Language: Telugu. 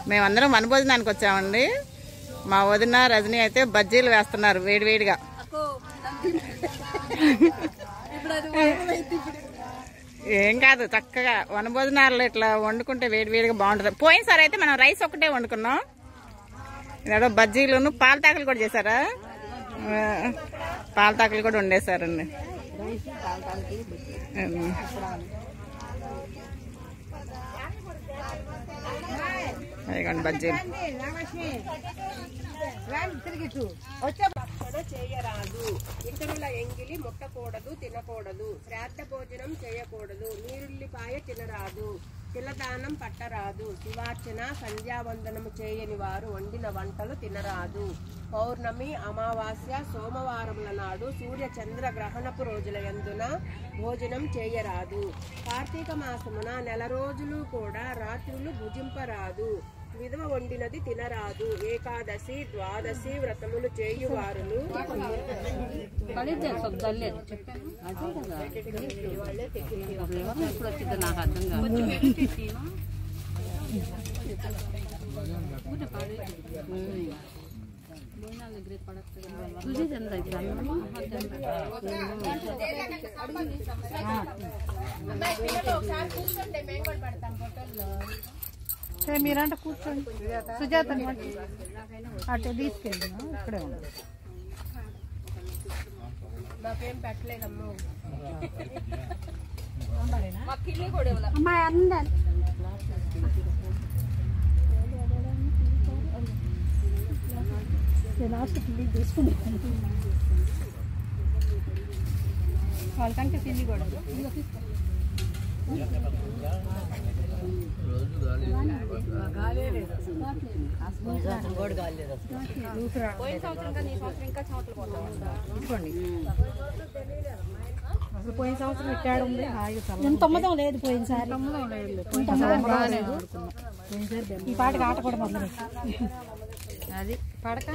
మేమందరం వనభోజనానికి వచ్చామండి. మా వదిన రజనీ అయితే బజ్జీలు వేస్తున్నారు వేడివేడిగా. ఏం కాదు, చక్కగా వనభోజనాలు ఇట్లా వండుకుంటే వేడివేడిగా బాగుంటుంది. పోయినసారి అయితే మనం రైస్ ఒకటే వండుకున్నాం. ఇదేదో బజ్జీలు పాలతాకులు కూడా చేశారా? పాలతాకులు కూడా వండేశారండి. అదిగోండి బజ్జీలు. చేయరాదు, ఇతరుల ఎంగిలి ముట్టకూడదు, తినకూడదు, శ్రాద్ధ భోజనం చేయకూడదు, నీరుల్లిపాయ తినరాదు, తిలదానం పట్టరాదు, శివార్చన సంధ్యావందనము చేయని వారు వండిన వంటలు తినరాదు, పౌర్ణమి అమావాస్య సోమవారముల నాడు సూర్య చంద్ర గ్రహణపు రోజుల యందున భోజనం చేయరాదు, కార్తీక మాసమున నెల రోజులు కూడా రాత్రులు భుజింపరాదు, విధవ వండినది తినరాదు, ఏకాదశి ద్వాదశి వ్రతములు చేయువారులు మీరంటే కూర్చోండి. సుజాత అటు తీసుకెళ్ళి ఇక్కడే ఉంది. నాకేం పెట్టలేదమ్మా. అమ్మాయి అందరు లాస్ట్ తీసుకుంటాను. వాళ్ళకంటే తిండి కూడా అసలు పోయిన సంవత్సరం ఇట్టాడు ఉంది. తొమ్మదం లేదు పోయినసారి. ఈ పాటకి ఆట కూడా మొదలు అది పడక